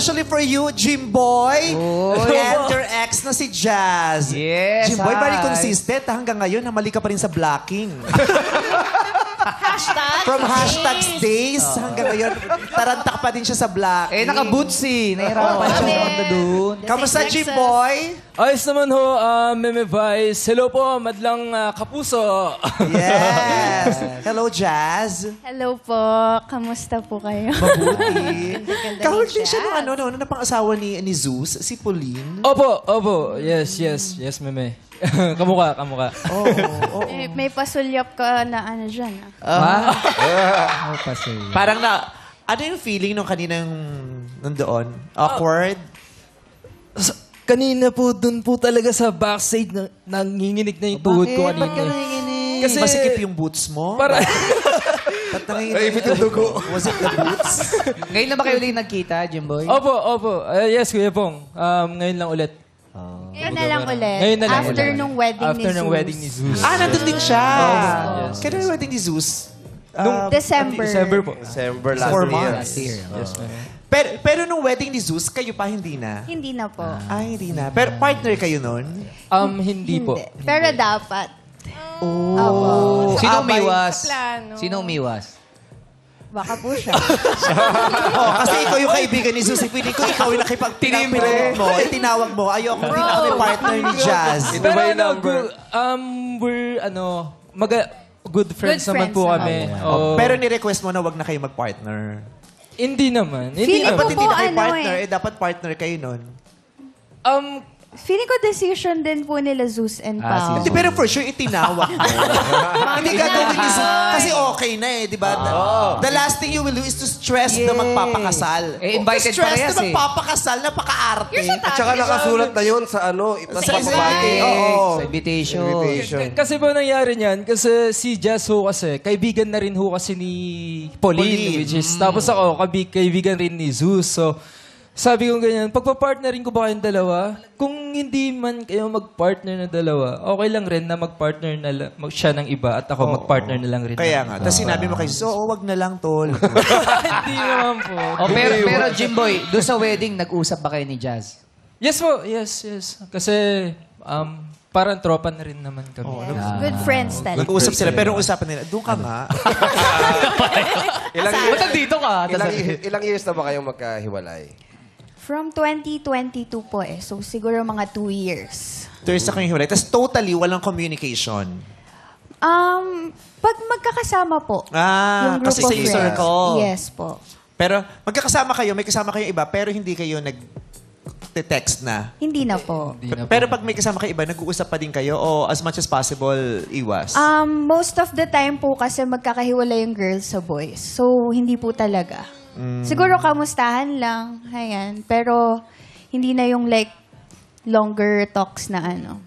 especially for you, Jimboy. And your ex na si Jazz. Yes, Jimboy, very hi. consistent. Hanggang ngayon, namali ka pa rin sa blocking. Hashtag. From hashtags days hanggang ngayon, tarantak pa din siya sa blocking. Naka-boots Nahirapan siya pumunta doon. Kamusta, Jimboy? Ayos naman ho, Meme Vice. Hello po, madlang kapuso. Yes. Hello, Jazz. Hello po. Kamusta po kayo? Mabuti. Ganda Kahul ni din siya Jazz. nung na pang-asawa ni Zeus, si Pauline. Opo. Yes, Meme. Kamuka. Oo. May pasulyap ka na ano dyan. Parang ano yung feeling nung kaninang nandoon? Awkward? Kanina po, dun po talaga sa backstage, nanginginig na yung tuhod ko kanina. Ba't ka nanginginig? Kasi masikip yung boots mo? Para, Ba't nanginginig yung dugo? Was it the boots? Ngayon na ba kayo ulit nagkita, Jimboy? opo. Yes, Kuya Pong. Ngayon lang ulit. Ngayon na lang ulit. Ngayon na lang After ulit. nung wedding ni After Zeus. ng wedding ni Zeus. Nandun din siya. Yes. Kailan yung wedding ni Zeus? December. December po. December 4 last months. year. Yes, Meme. Pero nung wedding ni Zeus, kayo pa hindi na? Hindi na po. Hindi na. Pero partner kayo nun? Hindi po. Pero dapat. Sino umiwas? Plano. Sino umiwas? Baka po siya. Kasi ikaw yung kaibigan ni Zeus. Feeling ko ikaw yung nakipagpinapinag mo. Tinawag mo. Ayoko, hindi na kami partner ni Jazz. Pero we're, good friends naman friends po naman. kami. Oo. Pero ni-request mo na wag na kayo mag-partner. Hindi naman. Feeling ko Dapat po hindi na kayo ano partner. Dapat partner kayo nun. Feeling ko decision din po nila Zeus and Pao. Hindi, pero for sure, itinawag mo. Hindi gagawin ni Zeus. Kasi okay na di ba? The last thing you will do is to stress na magpapakasal. Invited stress parehas na magpapakasal, napaka-arte. At saka nakasulat na yun sa papapati. Sa invitation. Kasi po nangyari niyan, kasi si Jazz ho kasi, kaibigan na rin ho kasi ni Pauline. Which is, tapos ako, kaibigan rin ni Zeus. So, sabi ko ganyan, pagpa-partnerin ko ba kayong dalawa? Kung hindi man kayo mag-partner na dalawa, okay lang rin na mag-partner na siya ng iba at ako mag-partner na lang rin. Kaya nga. Tapos sinabi mo kay Zeus, wag na lang, tol. Hindi naman po. Pero Jimboy, doon sa wedding, nag-usap ba kayo ni Jazz? Yes po, yes. Kasi parang tropa na rin naman kami. Good friends talaga. Nag-uusap sila, pero usapan nila, doon ka nga. Ba't nandito ka? Ilang years na ba kayong magkahiwalay? From 2022 po So, siguro mga 2 years. There's na kayong hiwalay. Tapos totally walang communication. Pag magkakasama po. Yung group kasi of sa friends. circle. Yes po. Pero magkakasama kayo, may kasama kayong iba, pero hindi kayo nag-text na. Hindi na po. Pero pag may kasama kayo iba, nag-uusap pa din kayo o as much as possible, iwas? Most of the time po kasi magkakahiwalay yung girls sa boys. So, hindi po talaga. Siguro kamustahan lang. Ayan. Pero, hindi na yung longer talks na ano.